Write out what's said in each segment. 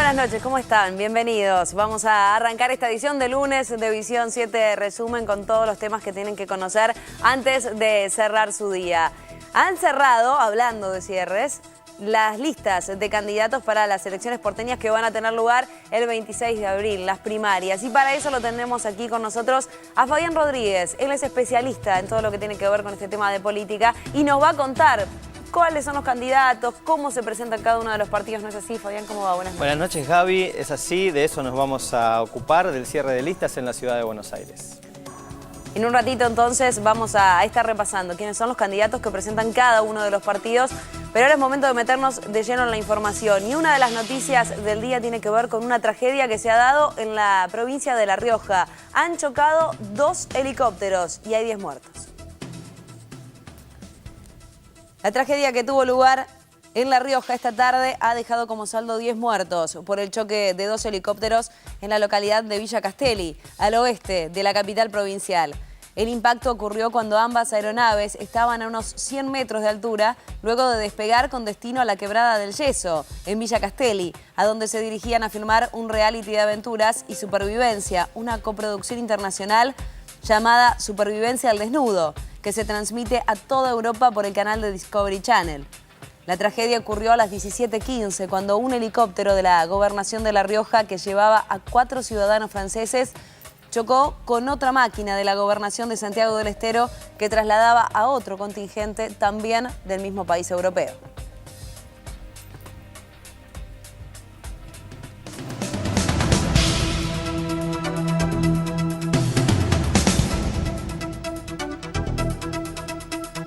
buenas noches, ¿cómo están? Bienvenidos. Vamos a arrancar esta edición de lunes de Visión 7 Resumen con todos los temas que tienen que conocer antes de cerrar su día. Han cerrado, hablando de cierres, las listas de candidatos para las elecciones porteñas que van a tener lugar el 26 de abril, las primarias. Y para eso lo tenemos aquí con nosotros a Fabián Rodríguez. Él es especialista en todo lo que tiene que ver con este tema de política y nos va a contar cuáles son los candidatos, cómo se presentan cada uno de los partidos. ¿No es así, Fabián? ¿Cómo va? Buenas noches. Buenas noches, Gaby. Es así, de eso nos vamos a ocupar, del cierre de listas en la ciudad de Buenos Aires. En un ratito entonces vamos a estar repasando quiénes son los candidatos que presentan cada uno de los partidos, pero ahora es momento de meternos de lleno en la información. Y una de las noticias del día tiene que ver con una tragedia que se ha dado en la provincia de La Rioja. Han chocado 2 helicópteros y hay 10 muertos. La tragedia que tuvo lugar en La Rioja esta tarde ha dejado como saldo 10 muertos por el choque de 2 helicópteros en la localidad de Villa Castelli, al oeste de la capital provincial. El impacto ocurrió cuando ambas aeronaves estaban a unos 100 metros de altura, luego de despegar con destino a la Quebrada del Yeso, en Villa Castelli, a donde se dirigían a filmar un reality de aventuras y supervivencia, una coproducción internacional llamada Supervivencia al Desnudo, que se transmite a toda Europa por el canal de Discovery Channel. La tragedia ocurrió a las 17:15, cuando un helicóptero de la Gobernación de La Rioja, que llevaba a 4 ciudadanos franceses, chocó con otra máquina de la Gobernación de Santiago del Estero que trasladaba a otro contingente también del mismo país europeo.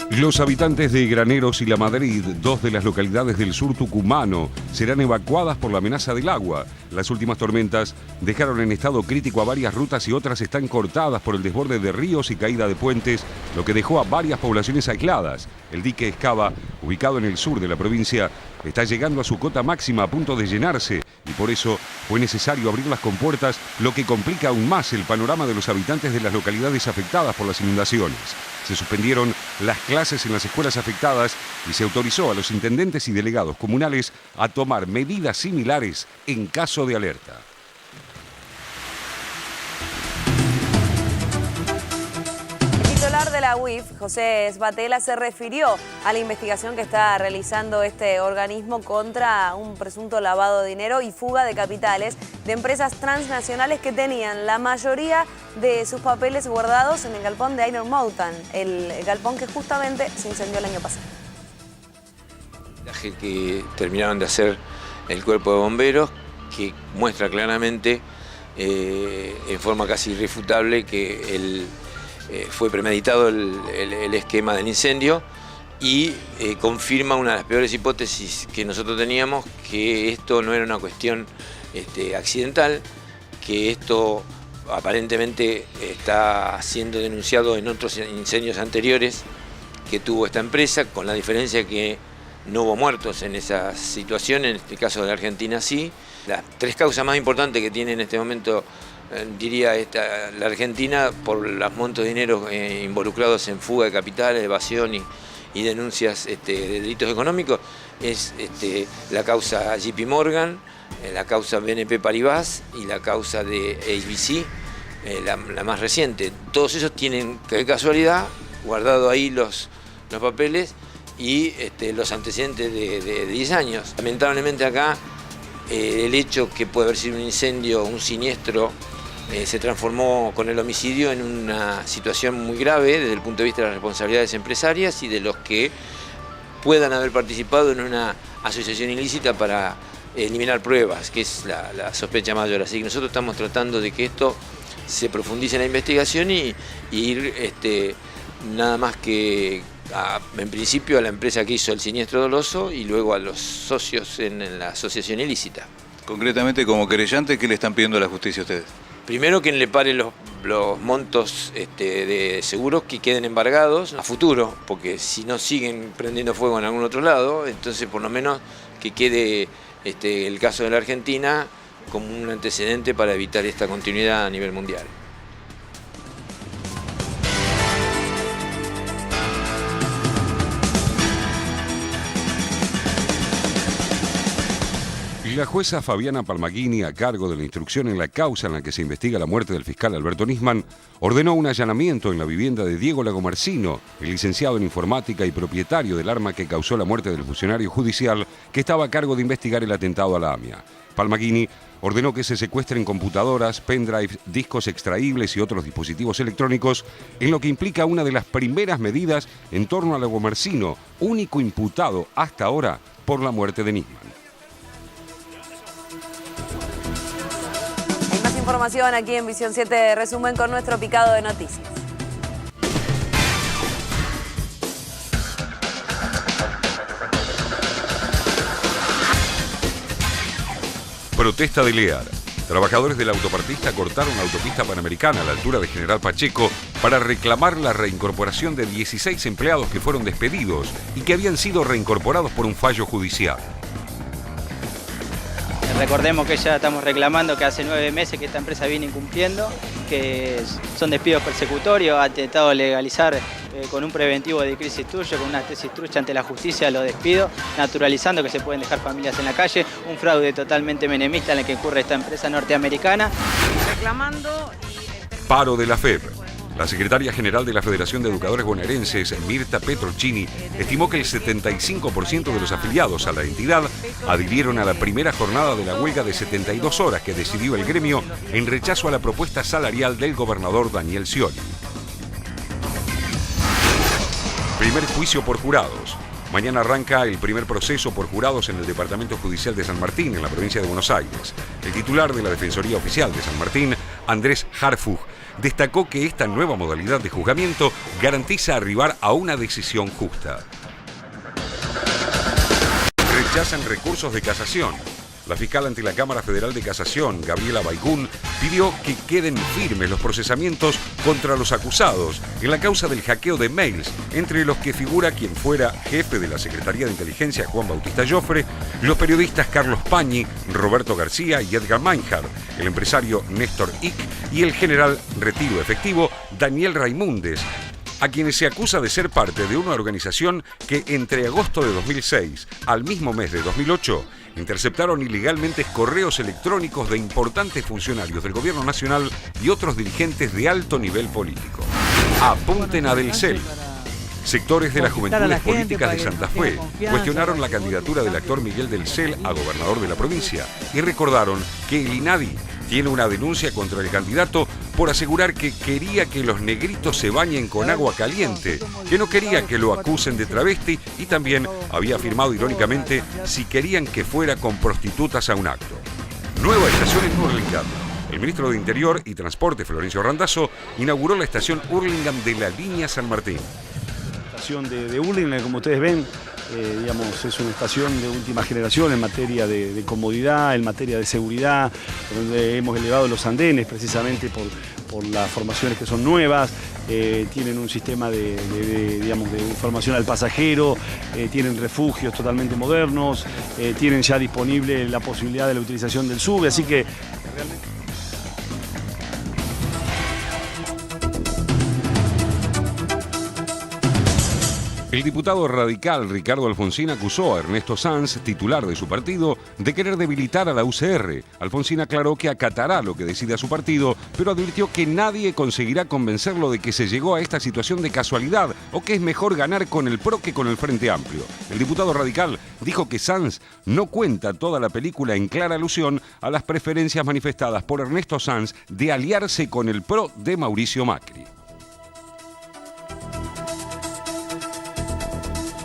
Los habitantes de Graneros y La Madrid, 2 de las localidades del sur tucumano, serán evacuadas por la amenaza del agua. Las últimas tormentas dejaron en estado crítico a varias rutas y otras están cortadas por el desborde de ríos y caída de puentes, lo que dejó a varias poblaciones aisladas. El dique Escava, ubicado en el sur de la provincia, está llegando a su cota máxima a punto de llenarse y por eso fue necesario abrir las compuertas, lo que complica aún más el panorama de los habitantes de las localidades afectadas por las inundaciones. Se suspendieron las clases en las escuelas afectadas y se autorizó a los intendentes y delegados comunales a tomar medidas similares en caso de alerta. El titular de la UIF, José Sbatella, se refirió a la investigación que está realizando este organismo contra un presunto lavado de dinero y fuga de capitales de empresas transnacionales que tenían la mayoría de sus papeles guardados en el galpón de Iron Mountain, el galpón que justamente se incendió el año pasado. Que terminaron de hacer el cuerpo de bomberos, que muestra claramente, en forma casi irrefutable, que fue premeditado el esquema del incendio y confirma una de las peores hipótesis que nosotros teníamos, que esto no era una cuestión accidental, que esto aparentemente está siendo denunciado en otros incendios anteriores que tuvo esta empresa, con la diferencia que no hubo muertos en esa situación. En este caso de la Argentina sí. Las 3 causas más importantes que tiene en este momento, diría la Argentina, por los montos de dinero involucrados en fuga de capitales, evasión y denuncias de delitos económicos, es la causa JP Morgan, la causa BNP Paribas y la causa de ABC, la más reciente. Todos esos tienen, qué casualidad, guardado ahí los papeles y los antecedentes de 10 años. Lamentablemente acá el hecho que puede haber sido un incendio, un siniestro, se transformó con el homicidio en una situación muy grave desde el punto de vista de las responsabilidades empresarias y de los que puedan haber participado en una asociación ilícita para eliminar pruebas, que es la sospecha mayor. Así que nosotros estamos tratando de que esto se profundice en la investigación y ir nada más que en principio a la empresa que hizo el siniestro doloso y luego a los socios en la asociación ilícita. Concretamente, como querellante, ¿qué le están pidiendo a la justicia a ustedes? Primero, que le pare los montos de seguros que queden embargados a futuro, porque si no siguen prendiendo fuego en algún otro lado, entonces por lo menos que quede el caso de la Argentina como un antecedente para evitar esta continuidad a nivel mundial. la jueza Fabiana Palmaghini, a cargo de la instrucción en la causa en la que se investiga la muerte del fiscal Alberto Nisman, ordenó un allanamiento en la vivienda de Diego Lagomarsino, el licenciado en informática y propietario del arma que causó la muerte del funcionario judicial que estaba a cargo de investigar el atentado a la AMIA. Palmaghini ordenó que se secuestren computadoras, pendrives, discos extraíbles y otros dispositivos electrónicos, en lo que implica una de las primeras medidas en torno a Lagomarsino, único imputado hasta ahora por la muerte de Nisman. Hay más información aquí en Visión 7 Resumen con nuestro picado de noticias. Protesta de Lear. Trabajadores de la autopartista cortaron la autopista panamericana a la altura de General Pacheco para reclamar la reincorporación de 16 empleados que fueron despedidos y que habían sido reincorporados por un fallo judicial. Recordemos que ya estamos reclamando que hace 9 meses que esta empresa viene incumpliendo, que son despidos persecutorios, ha intentado legalizar con un preventivo de crisis trucha, con una tesis trucha ante la justicia los despidos, naturalizando que se pueden dejar familias en la calle, un fraude totalmente menemista en el que ocurre esta empresa norteamericana. Reclamando Paro de la FEB. La secretaria general de la Federación de Educadores Bonaerenses, Mirta Petrocini, estimó que el 75% de los afiliados a la entidad adhirieron a la primera jornada de la huelga de 72 horas que decidió el gremio en rechazo a la propuesta salarial del gobernador Daniel Scioli. Primer juicio por jurados. Mañana arranca el primer proceso por jurados en el Departamento Judicial de San Martín, en la provincia de Buenos Aires. El titular de la Defensoría Oficial de San Martín, Andrés Harfug, destacó que esta nueva modalidad de juzgamiento garantiza arribar a una decisión justa. Rechazan recursos de casación. La fiscal ante la Cámara Federal de Casación, Gabriela Baigún, pidió que queden firmes los procesamientos contra los acusados en la causa del hackeo de mails, entre los que figura quien fuera jefe de la Secretaría de Inteligencia, Juan Bautista Joffre, los periodistas Carlos Pañi, Roberto García y Edgar Meinhardt, el empresario Néstor Ick y el general retiro efectivo Daniel Raimundes, a quienes se acusa de ser parte de una organización que entre agosto de 2006 al mismo mes de 2008 interceptaron ilegalmente correos electrónicos de importantes funcionarios del Gobierno Nacional y otros dirigentes de alto nivel político. Apunten a Del Cel. Sectores de las Juventudes Políticas de Santa Fe cuestionaron la candidatura del actor Miguel Del Cel a gobernador de la provincia y recordaron que el INADI tiene una denuncia contra el candidato por asegurar que quería que los negritos se bañen con agua caliente, que no quería que lo acusen de travesti y también había afirmado irónicamente si querían que fuera con prostitutas a un acto. Nueva estación en Hurlingham. El ministro de Interior y Transporte, Florencio Randazzo, inauguró la estación Hurlingham de la línea San Martín. La estación de Hurlingham, como ustedes ven, es una estación de última generación en materia de comodidad, en materia de seguridad, donde hemos elevado los andenes precisamente por las formaciones que son nuevas, tienen un sistema de información al pasajero, tienen refugios totalmente modernos, tienen ya disponible la posibilidad de la utilización del SUBE, así que realmente... El diputado radical Ricardo Alfonsín acusó a Ernesto Sanz, titular de su partido, de querer debilitar a la UCR. Alfonsín aclaró que acatará lo que decida su partido, pero advirtió que nadie conseguirá convencerlo de que se llegó a esta situación de casualidad o que es mejor ganar con el PRO que con el Frente Amplio. El diputado radical dijo que Sanz no cuenta toda la película en clara alusión a las preferencias manifestadas por Ernesto Sanz de aliarse con el PRO de Mauricio Macri.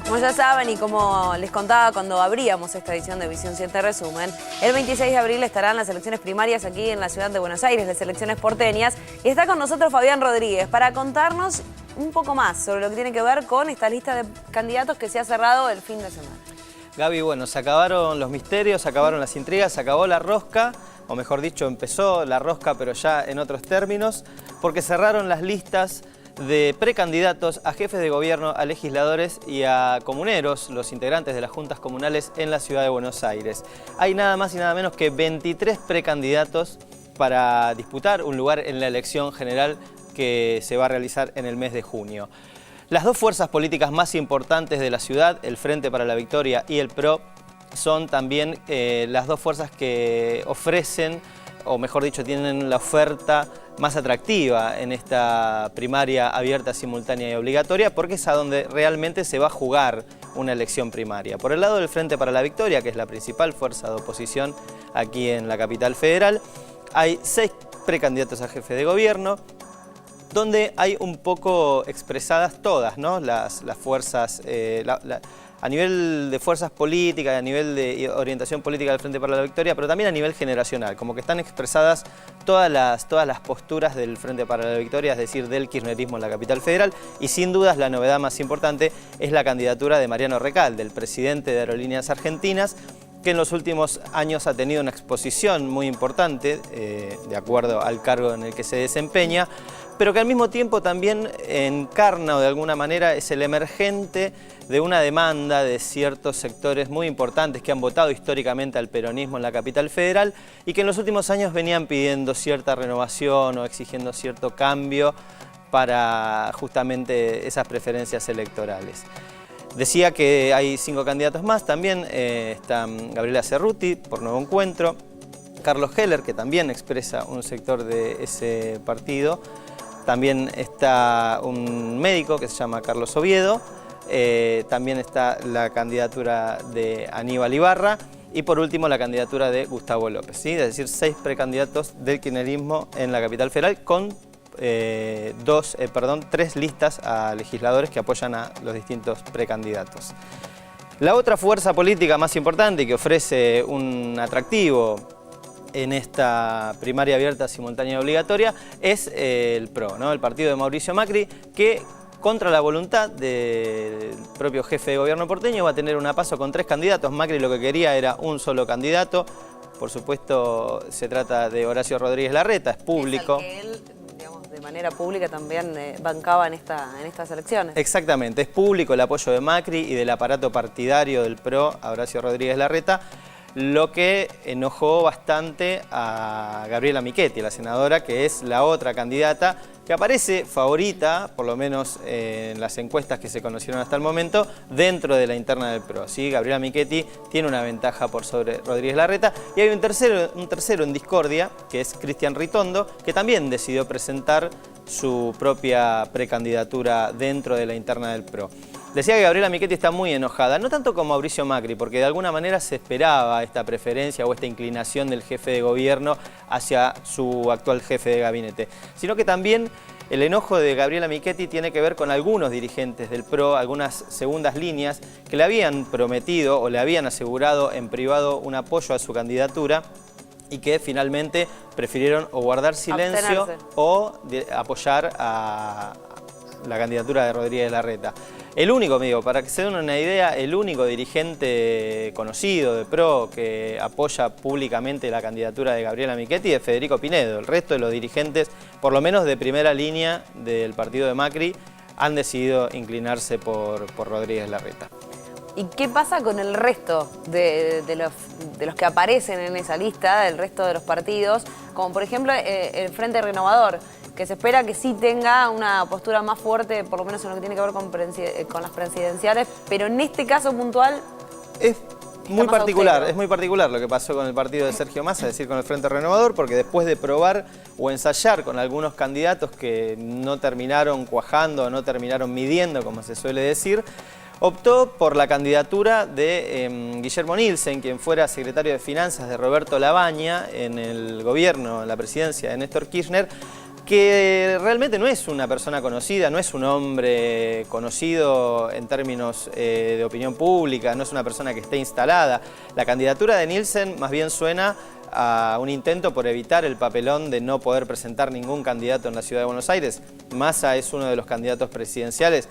Como ya saben y como les contaba cuando abríamos esta edición de Visión 7 Resumen, el 26 de abril estarán las elecciones primarias aquí en la ciudad de Buenos Aires, las elecciones porteñas, y está con nosotros Fabián Rodríguez para contarnos un poco más sobre lo que tiene que ver con esta lista de candidatos que se ha cerrado el fin de semana. Gaby, bueno, se acabaron los misterios, se acabaron las intrigas, se acabó la rosca, o mejor dicho, empezó la rosca, pero ya en otros términos, porque cerraron las listas de precandidatos a jefes de gobierno, a legisladores y a comuneros, los integrantes de las juntas comunales en la ciudad de Buenos Aires. Hay nada más y nada menos que 23 precandidatos para disputar un lugar en la elección general que se va a realizar en el mes de junio. Las dos fuerzas políticas más importantes de la ciudad, el Frente para la Victoria y el PRO, son también las dos fuerzas que ofrecen, o mejor dicho, tienen la oferta más atractiva en esta primaria abierta, simultánea y obligatoria, porque es a donde realmente se va a jugar una elección primaria. Por el lado del Frente para la Victoria, que es la principal fuerza de oposición aquí en la capital federal, hay 6 precandidatos a jefe de gobierno, donde hay un poco expresadas todas, ¿no? Las fuerzas, a nivel de fuerzas políticas, a nivel de orientación política del Frente para la Victoria, pero también a nivel generacional, como que están expresadas todas las posturas del Frente para la Victoria, es decir, del kirchnerismo en la capital federal, y sin dudas la novedad más importante es la candidatura de Mariano Recalde, el presidente de Aerolíneas Argentinas, que en los últimos años ha tenido una exposición muy importante, de acuerdo al cargo en el que se desempeña, pero que al mismo tiempo también encarna o de alguna manera es el emergente de una demanda de ciertos sectores muy importantes que han votado históricamente al peronismo en la capital federal y que en los últimos años venían pidiendo cierta renovación o exigiendo cierto cambio para justamente esas preferencias electorales. Decía que hay 5 candidatos más, también está Gabriela Cerruti por Nuevo Encuentro, Carlos Heller, que también expresa un sector de ese partido, también está un médico que se llama Carlos Oviedo, también está la candidatura de Aníbal Ibarra y por último la candidatura de Gustavo López, ¿sí? Es decir, 6 precandidatos del kirchnerismo en la capital federal con 3 listas a legisladores que apoyan a los distintos precandidatos. La otra fuerza política más importante y que ofrece un atractivo en esta primaria abierta, simultánea y obligatoria es el PRO, ¿no? El partido de Mauricio Macri, que contra la voluntad del propio jefe de gobierno porteño va a tener una PASO con 3 candidatos. Macri lo que quería era un solo candidato. Por supuesto, se trata de Horacio Rodríguez Larreta, es público. Es el que él, digamos, de manera pública también bancaba en estas elecciones. Exactamente, es público el apoyo de Macri y del aparato partidario del PRO a Horacio Rodríguez Larreta, lo que enojó bastante a Gabriela Michetti, la senadora, que es la otra candidata que aparece favorita, por lo menos en las encuestas que se conocieron hasta el momento, dentro de la interna del PRO. ¿Sí? Gabriela Michetti tiene una ventaja por sobre Rodríguez Larreta y hay un tercero en discordia, que es Cristian Ritondo, que también decidió presentar su propia precandidatura dentro de la interna del PRO. Decía que Gabriela Michetti está muy enojada, no tanto con Mauricio Macri, porque de alguna manera se esperaba esta preferencia o esta inclinación del jefe de gobierno hacia su actual jefe de gabinete, sino que también el enojo de Gabriela Michetti tiene que ver con algunos dirigentes del PRO, algunas segundas líneas que le habían prometido o le habían asegurado en privado un apoyo a su candidatura y que finalmente prefirieron o guardar silencio o apoyar a la candidatura de Rodríguez Larreta. El único, para que se den una idea, el único dirigente conocido de PRO que apoya públicamente la candidatura de Gabriela Michetti es Federico Pinedo. El resto de los dirigentes, por lo menos de primera línea del partido de Macri, han decidido inclinarse por Rodríguez Larreta. ¿Y qué pasa con el resto de los que aparecen en esa lista, el resto de los partidos? Como por ejemplo el Frente Renovador, que se espera que sí tenga una postura más fuerte, por lo menos en lo que tiene que ver con las presidenciales, pero en este caso puntual es muy particular lo que pasó con el partido de Sergio Massa, es decir, con el Frente Renovador, porque después de probar o ensayar con algunos candidatos que no terminaron cuajando, no terminaron midiendo, como se suele decir, optó por la candidatura de Guillermo Nielsen, quien fuera secretario de Finanzas de Roberto Labaña en el gobierno, en la presidencia de Néstor Kirchner, que realmente no es una persona conocida, no es un hombre conocido en términos de opinión pública, no es una persona que esté instalada. La candidatura de Nielsen más bien suena a un intento por evitar el papelón de no poder presentar ningún candidato en la ciudad de Buenos Aires. Massa es uno de los candidatos presidenciales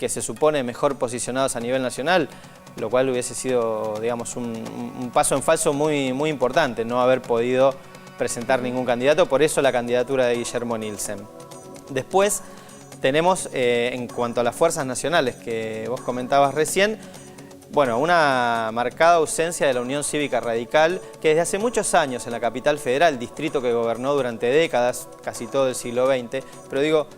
que se supone mejor posicionados a nivel nacional, lo cual hubiese sido, digamos, un paso en falso muy importante, no haber podido presentar ningún candidato, por eso la candidatura de Guillermo Nielsen. Después tenemos, en cuanto a las fuerzas nacionales que vos comentabas recién, bueno, una marcada ausencia de la Unión Cívica Radical, que desde hace muchos años en la capital federal, distrito que gobernó durante décadas, casi todo el siglo XX, pero digo,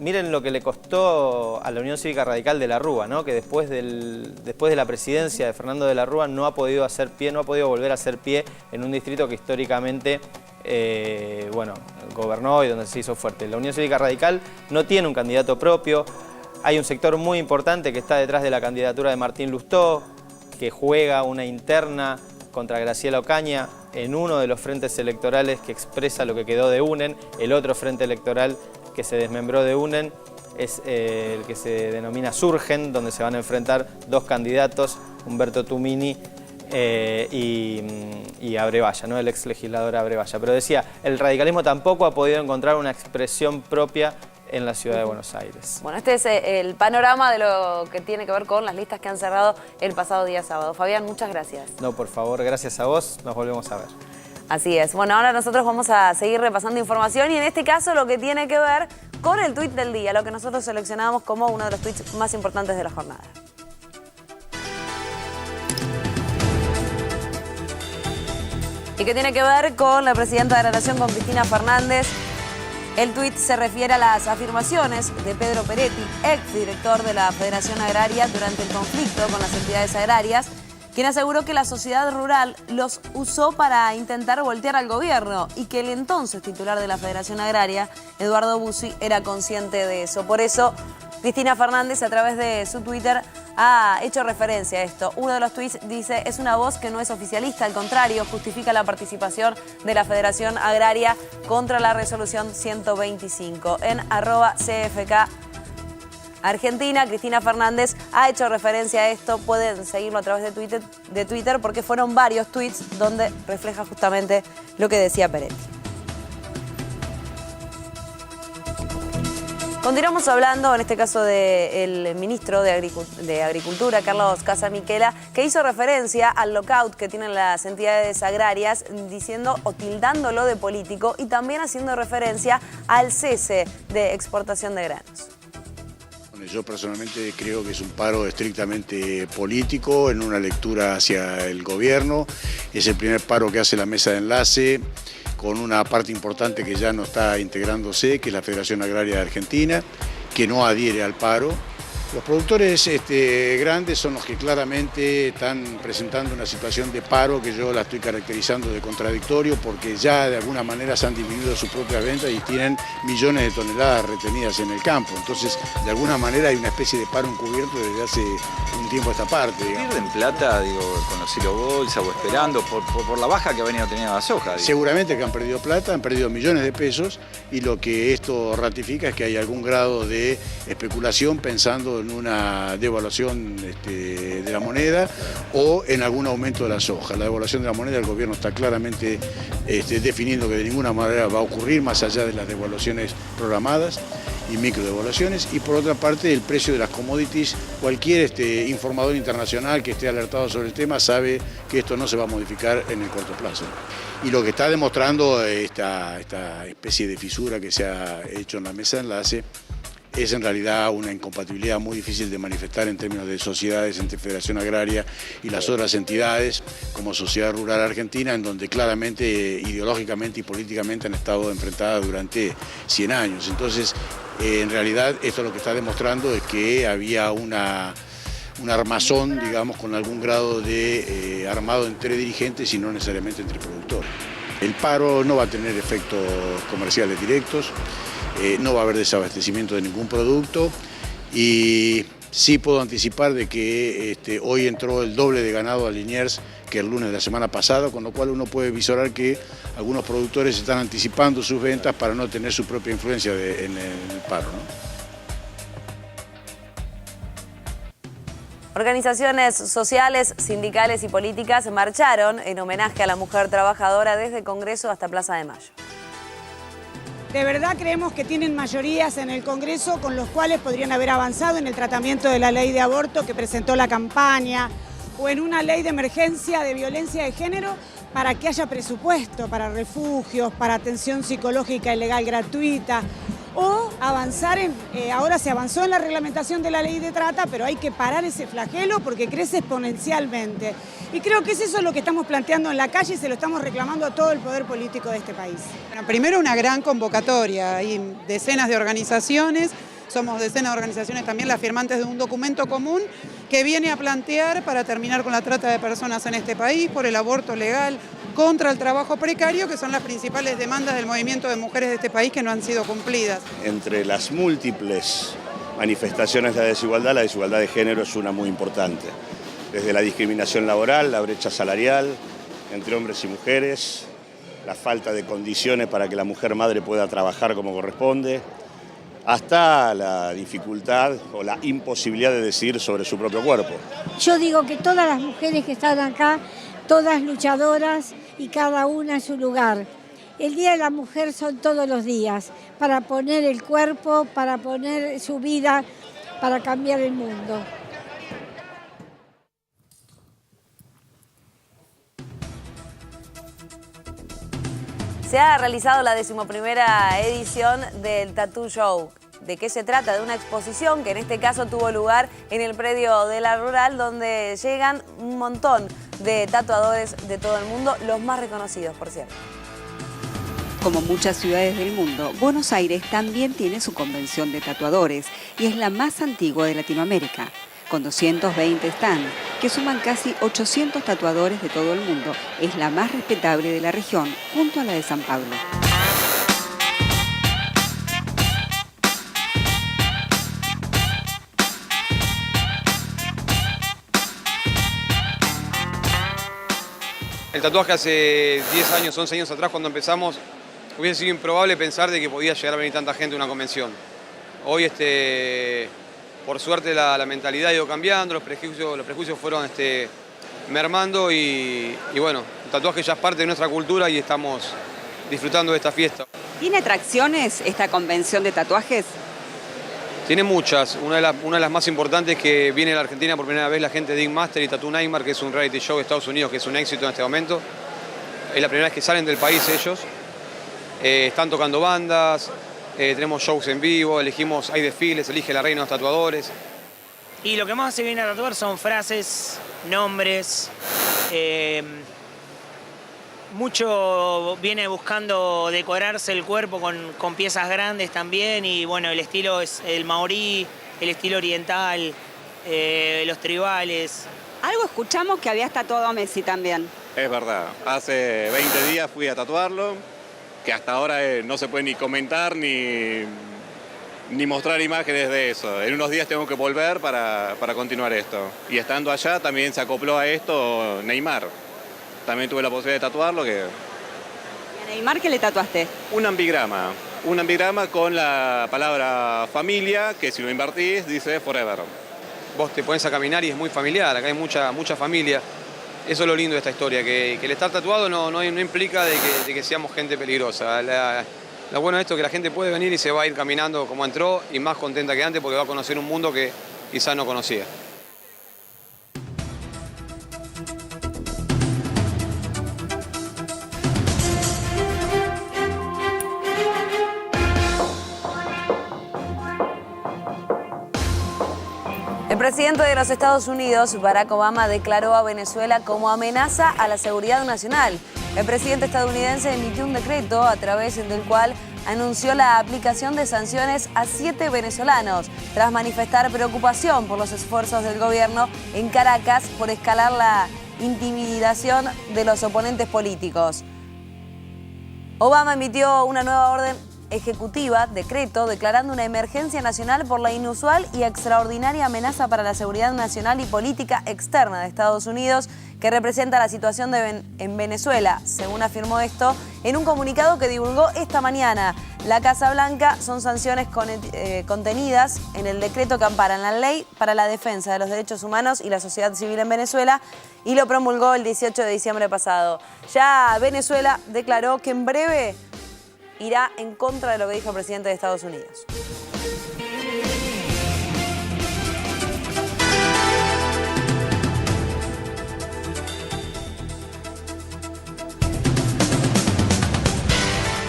miren lo que le costó a la Unión Cívica Radical de la Rúa, ¿no? Que después de la presidencia de Fernando de la Rúa no ha podido hacer pie, no ha podido volver a hacer pie en un distrito que históricamente gobernó y donde se hizo fuerte. La Unión Cívica Radical no tiene un candidato propio. Hay un sector muy importante que está detrás de la candidatura de Martín Lustó, que juega una interna contra Graciela Ocaña en uno de los frentes electorales que expresa lo que quedó de UNEN. El otro frente electoral que se desmembró de UNEN es el que se denomina Surgen, donde se van a enfrentar dos candidatos, Humberto Tumini y Abrevaya, ¿no? El ex legislador Abrevaya. Pero decía, el radicalismo tampoco ha podido encontrar una expresión propia en la ciudad de Buenos Aires. Bueno, este es el panorama de lo que tiene que ver con las listas que han cerrado el pasado día sábado. Fabián, muchas gracias. No, por favor, gracias a vos, nos volvemos a ver. Así es. Bueno, ahora nosotros vamos a seguir repasando información y en este caso lo que tiene que ver con el tuit del día, lo que nosotros seleccionamos como uno de los tuits más importantes de la jornada. Y que tiene que ver con la presidenta de la Nación, con Cristina Fernández. El tuit se refiere a las afirmaciones de Pedro Peretti, exdirector de la Federación Agraria, durante el conflicto con las entidades agrarias, quien aseguró que la sociedad rural los usó para intentar voltear al gobierno y que el entonces titular de la Federación Agraria, Eduardo Bussi, era consciente de eso. Por eso, Cristina Fernández, a través de su Twitter, ha hecho referencia a esto. Uno de los tuits dice, es una voz que no es oficialista, al contrario, justifica la participación de la Federación Agraria contra la resolución 125. En @CFK Argentina, Cristina Fernández ha hecho referencia a esto. Pueden seguirlo a través de Twitter porque fueron varios tweets donde refleja justamente lo que decía Peretti. Continuamos hablando, en este caso, del ministro de Agricultura, Carlos Casamiquela, que hizo referencia al lockout que tienen las entidades agrarias, diciendo o tildándolo de político y también haciendo referencia al cese de exportación de granos. Yo personalmente creo que es un paro estrictamente político, en una lectura hacia el gobierno. Es el primer paro que hace la mesa de enlace, con una parte importante que ya no está integrándose, que es la Federación Agraria de Argentina, que no adhiere al paro. Los productores grandes son los que claramente están presentando una situación de paro que yo la estoy caracterizando de contradictorio, porque ya de alguna manera se han disminuido sus propias ventas y tienen millones de toneladas retenidas en el campo. Entonces, de alguna manera hay una especie de paro encubierto desde hace un tiempo a esta parte. ¿Pierden plata, con los hilo bolsa o esperando por la baja que ha venido teniendo la soja? Seguramente que han perdido plata, han perdido millones de pesos, y lo que esto ratifica es que hay algún grado de especulación pensando en una devaluación de la moneda o en algún aumento de la soja. La devaluación de la moneda, el gobierno está claramente definiendo que de ninguna manera va a ocurrir, más allá de las devaluaciones programadas y microdevaluaciones. Y por otra parte, el precio de las commodities, cualquier informador internacional que esté alertado sobre el tema sabe que esto no se va a modificar en el corto plazo. Y lo que está demostrando esta especie de fisura que se ha hecho en la mesa de enlace es en realidad una incompatibilidad muy difícil de manifestar en términos de sociedades entre Federación Agraria y las otras entidades como Sociedad Rural Argentina, en donde claramente ideológicamente y políticamente han estado enfrentadas durante 100 años. Entonces, en realidad esto lo que está demostrando es que había un armazón, digamos, con algún grado de armado entre dirigentes y no necesariamente entre productores. El paro no va a tener efectos comerciales directos. No va a haber desabastecimiento de ningún producto y sí puedo anticipar de que hoy entró el doble de ganado a Liniers que el lunes de la semana pasada, con lo cual uno puede visorar que algunos productores están anticipando sus ventas para no tener su propia influencia en el paro, ¿no? Organizaciones sociales, sindicales y políticas marcharon en homenaje a la mujer trabajadora desde Congreso hasta Plaza de Mayo. De verdad creemos que tienen mayorías en el Congreso con los cuales podrían haber avanzado en el tratamiento de la ley de aborto que presentó la campaña o en una ley de emergencia de violencia de género para que haya presupuesto para refugios, para atención psicológica y legal gratuita, o avanzar ahora se avanzó en la reglamentación de la ley de trata, pero hay que parar ese flagelo porque crece exponencialmente. Y creo que es eso lo que estamos planteando en la calle y se lo estamos reclamando a todo el poder político de este país. Bueno, primero una gran convocatoria, hay decenas de organizaciones somos decenas de organizaciones también las firmantes de un documento común que viene a plantear para terminar con la trata de personas en este país, por el aborto legal, contra el trabajo precario, que son las principales demandas del movimiento de mujeres de este país que no han sido cumplidas. Entre las múltiples manifestaciones de la desigualdad de género es una muy importante. Desde la discriminación laboral, la brecha salarial entre hombres y mujeres, la falta de condiciones para que la mujer madre pueda trabajar como corresponde, hasta la dificultad o la imposibilidad de decidir sobre su propio cuerpo. Yo digo que todas las mujeres que están acá, todas luchadoras y cada una en su lugar. El Día de la Mujer son todos los días, para poner el cuerpo, para poner su vida, para cambiar el mundo. Se ha realizado la 11ª edición del Tattoo Show. ¿De qué se trata? De una exposición que en este caso tuvo lugar en el predio de La Rural, donde llegan un montón de tatuadores de todo el mundo, los más reconocidos, por cierto. Como muchas ciudades del mundo, Buenos Aires también tiene su convención de tatuadores y es la más antigua de Latinoamérica, con 220 stands, que suman casi 800 tatuadores de todo el mundo. Es la más respetable de la región, junto a la de San Pablo. El tatuaje hace 10 años, 11 años atrás, cuando empezamos, hubiese sido improbable pensar de que podía llegar a venir tanta gente a una convención. Hoy, por suerte, la mentalidad ha ido cambiando, los prejuicios fueron mermando y bueno, el tatuaje ya es parte de nuestra cultura y estamos disfrutando de esta fiesta. ¿Tiene atracciones esta convención de tatuajes? Tiene muchas. Una de las más importantes es que viene a la Argentina por primera vez la gente de Ink Master y Tattoo Neymar, que es un reality show de Estados Unidos que es un éxito en este momento. Es la primera vez que salen del país ellos. Están tocando bandas, tenemos shows en vivo, hay desfiles, elige la reina de los tatuadores. Y lo que más se viene a tatuar son frases, nombres. Mucho viene buscando decorarse el cuerpo con piezas grandes también y bueno, el estilo es el maorí, el estilo oriental, los tribales. Algo escuchamos que habías tatuado a Messi también. Es verdad, hace 20 días fui a tatuarlo, que hasta ahora no se puede ni comentar ni mostrar imágenes de eso. En unos días tengo que volver para continuar esto. Y estando allá también se acopló a esto Neymar. También tuve la posibilidad de tatuarlo. ¿Y a Neymar qué le tatuaste? Un ambigrama con la palabra familia, que si lo invertís dice forever. Vos te pones a caminar y es muy familiar, acá hay mucha familia. Eso es lo lindo de esta historia, que el estar tatuado no implica de que seamos gente peligrosa. Lo bueno de esto es que la gente puede venir y se va a ir caminando como entró y más contenta que antes porque va a conocer un mundo que quizás no conocía. El presidente de los Estados Unidos, Barack Obama, declaró a Venezuela como amenaza a la seguridad nacional. El presidente estadounidense emitió un decreto a través del cual anunció la aplicación de sanciones a 7 venezolanos, tras manifestar preocupación por los esfuerzos del gobierno en Caracas por escalar la intimidación de los oponentes políticos. Obama emitió una nueva orden ejecutiva, decreto, declarando una emergencia nacional por la inusual y extraordinaria amenaza para la seguridad nacional y política externa de Estados Unidos que representa la situación en Venezuela, según afirmó esto en un comunicado que divulgó esta mañana. La Casa Blanca son sanciones contenidas en el decreto que amparan la ley para la defensa de los derechos humanos y la sociedad civil en Venezuela y lo promulgó el 18 de diciembre pasado. Ya Venezuela declaró que en breve irá en contra de lo que dijo el presidente de Estados Unidos.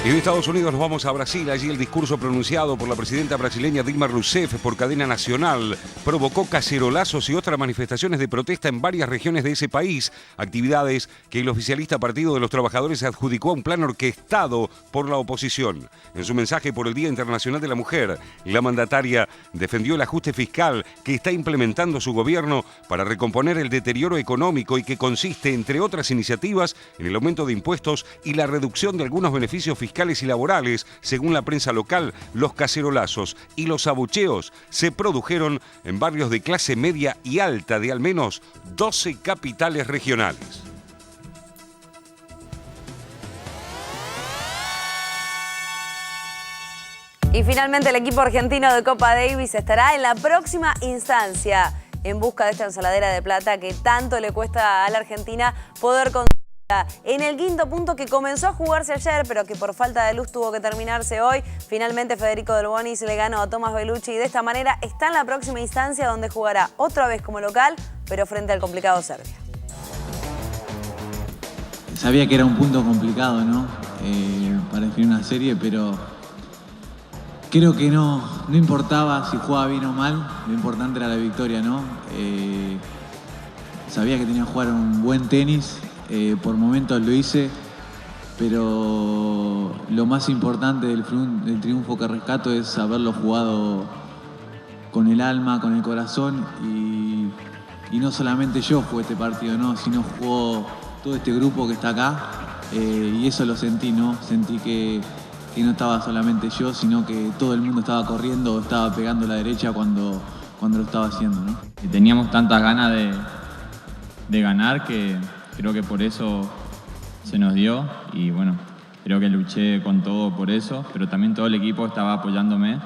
En Estados Unidos nos vamos a Brasil. Allí el discurso pronunciado por la presidenta brasileña Dilma Rousseff por cadena nacional provocó cacerolazos y otras manifestaciones de protesta en varias regiones de ese país, actividades que el oficialista Partido de los Trabajadores adjudicó a un plan orquestado por la oposición. En su mensaje por el Día Internacional de la Mujer, la mandataria defendió el ajuste fiscal que está implementando su gobierno para recomponer el deterioro económico y que consiste, entre otras iniciativas, en el aumento de impuestos y la reducción de algunos beneficios fiscales y laborales. Según la prensa local, los cacerolazos y los abucheos se produjeron en barrios de clase media y alta de al menos 12 capitales regionales. Y finalmente el equipo argentino de Copa Davis estará en la próxima instancia en busca de esta ensaladera de plata que tanto le cuesta a la Argentina poder conseguir. En el quinto punto que comenzó a jugarse ayer, pero que por falta de luz tuvo que terminarse hoy, finalmente Federico Del Bonis le ganó a Tomás Bellucci y de esta manera está en la próxima instancia donde jugará otra vez como local, pero frente al complicado Serbia. Sabía que era un punto complicado, ¿no? Para definir una serie, pero creo que no importaba si jugaba bien o mal, lo importante era la victoria, ¿no? Sabía que tenía que jugar un buen tenis. Por momentos lo hice, pero lo más importante del triunfo que rescato es haberlo jugado con el alma, con el corazón y no solamente yo jugué este partido, ¿no? Sino jugó todo este grupo que está acá y eso lo sentí, ¿no? Sentí que no estaba solamente yo, sino que todo el mundo estaba corriendo, estaba pegando a la derecha cuando lo estaba haciendo, ¿no? Y teníamos tantas ganas de ganar que creo que por eso se nos dio y bueno, creo que luché con todo por eso, pero también todo el equipo estaba apoyándome,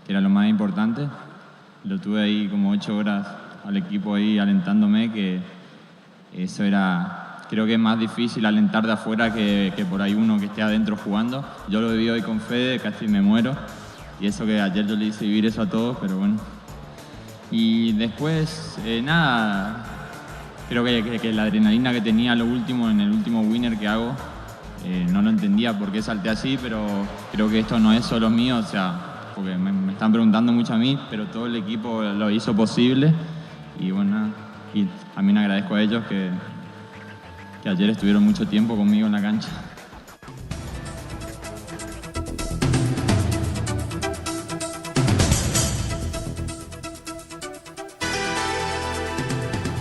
que era lo más importante. Lo tuve ahí como 8 horas al equipo ahí alentándome, que eso era, creo que es más difícil alentar de afuera que por ahí uno que esté adentro jugando. Yo lo viví hoy con Fede, casi me muero, y eso que ayer yo le hice vivir eso a todos, pero bueno. Y después, nada, creo que la adrenalina que tenía lo último, en el último winner que hago, no lo entendía por qué salté así, pero creo que esto no es solo mío, o sea, porque me están preguntando mucho a mí, pero todo el equipo lo hizo posible y bueno, y también agradezco a ellos que ayer estuvieron mucho tiempo conmigo en la cancha.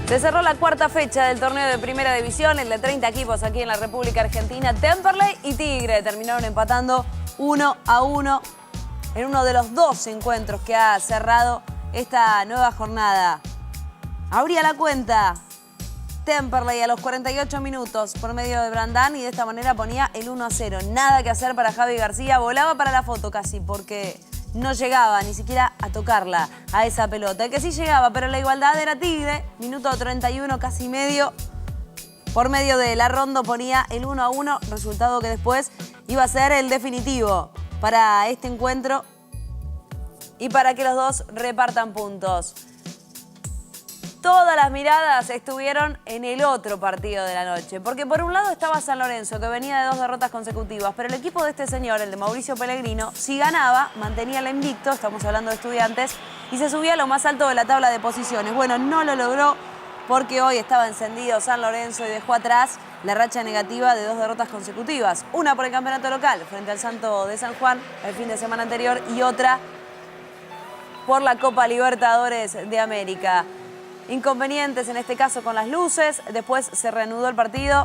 Se cerró la cuarta fecha del torneo de Primera División, el de 30 equipos aquí en la República Argentina. Temperley y Tigre terminaron empatando 1-1 en uno de los 2 encuentros que ha cerrado esta nueva jornada. Abría la cuenta Temperley a los 48 minutos por medio de Brandán y de esta manera ponía el 1-0. Nada que hacer para Javi García, volaba para la foto casi porque no llegaba ni siquiera a tocarla a esa pelota. El que sí llegaba, pero la igualdad era Tigre. Minuto 31, casi medio. Por medio de la Rondo ponía el 1-1, resultado que después iba a ser el definitivo para este encuentro y para que los dos repartan puntos. Todas las miradas estuvieron en el otro partido de la noche, porque por un lado estaba San Lorenzo, que venía de 2 derrotas consecutivas, pero el equipo de este señor, el de Mauricio Pellegrino, si ganaba, mantenía el invicto, estamos hablando de Estudiantes, y se subía a lo más alto de la tabla de posiciones. Bueno, no lo logró porque hoy estaba encendido San Lorenzo y dejó atrás la racha negativa de 2 derrotas consecutivas. Una por el campeonato local, frente al Santo de San Juan el fin de semana anterior, y otra por la Copa Libertadores de América. Inconvenientes en este caso con las luces, después se reanudó el partido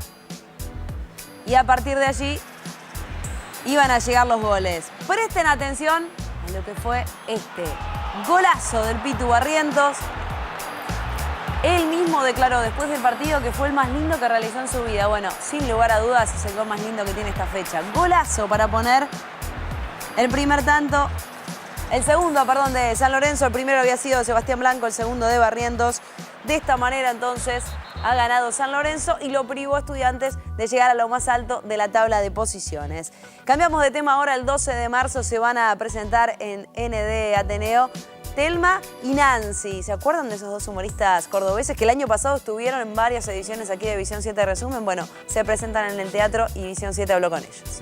y a partir de allí iban a llegar los goles. Presten atención a lo que fue este golazo del Pitu Barrientos. Él mismo declaró después del partido que fue el más lindo que realizó en su vida. Bueno, sin lugar a dudas es el gol más lindo que tiene esta fecha. Golazo para poner el primer tanto. El segundo, perdón, de San Lorenzo, el primero había sido de Sebastián Blanco, el segundo de Barrientos. De esta manera, entonces, ha ganado San Lorenzo y lo privó a Estudiantes de llegar a lo más alto de la tabla de posiciones. Cambiamos de tema ahora. El 12 de marzo se van a presentar en ND Ateneo Telma y Nancy. ¿Se acuerdan de esos 2 humoristas cordobeses que el año pasado estuvieron en varias ediciones aquí de Visión 7 Resumen? Bueno, se presentan en el teatro y Visión 7 habló con ellos.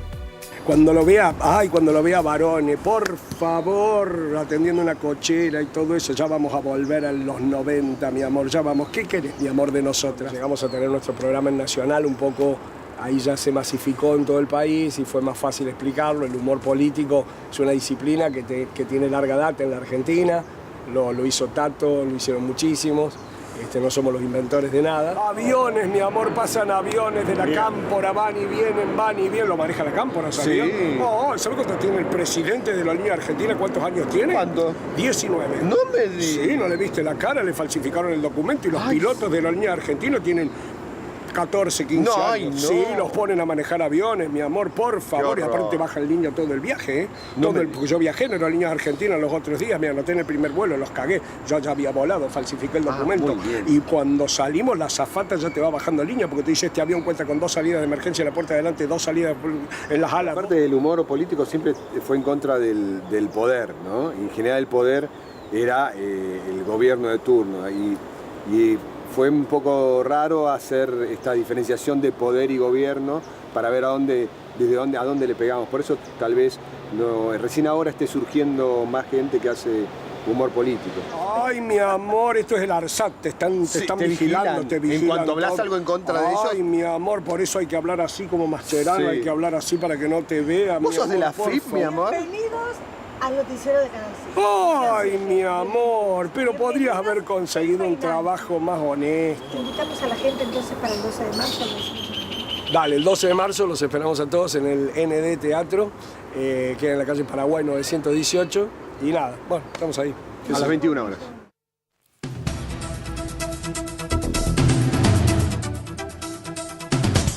Cuando lo vea a Barone, por favor, atendiendo una cochera y todo eso, ya vamos a volver a los 90, mi amor, ya vamos. ¿Qué querés, mi amor, de nosotras? Llegamos a tener nuestro programa en Nacional un poco, ahí ya se masificó en todo el país y fue más fácil explicarlo. El humor político es una disciplina que tiene larga data en la Argentina, lo hizo Tato, lo hicieron muchísimos. No somos los inventores de nada. Aviones, mi amor, pasan aviones de la Cámpora, van y vienen, lo maneja la Cámpora, ¿sabías? Sí. ¿Sabes cuánto tiene el presidente de la línea argentina? ¿Cuántos años tiene? ¿Cuánto? 19. No me digas. Sí, ¿no le viste la cara? Le falsificaron el documento y los pilotos de la línea argentina tienen 14, 15 años. No. Sí, los ponen a manejar aviones, mi amor, por favor. Y aparte baja en línea todo el viaje, ¿eh? Porque yo viajé en aerolíneas argentinas los otros días, me anoté en el primer vuelo, los cagué. Yo ya había volado, falsifiqué el documento. Y cuando salimos, la azafata ya te va bajando en línea, porque te dice, este avión cuenta con 2 salidas de emergencia en la puerta de adelante, 2 salidas en las alas. Parte del humor político siempre fue en contra del poder, ¿no? Y en general el poder era el gobierno de turno. Y fue un poco raro hacer esta diferenciación de poder y gobierno para ver a dónde le pegamos. Por eso tal vez recién ahora esté surgiendo más gente que hace humor político. Ay, mi amor, esto es el ARSAT, te están vigilando, te vigilan. En cuanto hablas algo en contra de ellos. Ay, mi amor, por eso hay que hablar así como Mascherano, hay que hablar así para que no te vea. ¿Vos sos de la FIP, mi amor? Bienvenidos al noticiero de Canal 5. Ay, mi amor, pero podrías haber conseguido un trabajo más honesto. Invitamos a la gente entonces para el 12 de marzo. Dale, el 12 de marzo los esperamos a todos en el ND Teatro, que es en la calle Paraguay 918. Y nada, bueno, estamos ahí. A las 21 horas.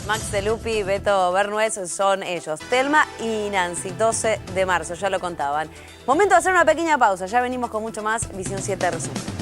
Max de Lupi, Beto Bernués son ellos. Telma y Nancy, 12 de marzo, ya lo contaban. Momento de hacer una pequeña pausa, ya venimos con mucho más Visión 7 Resumen.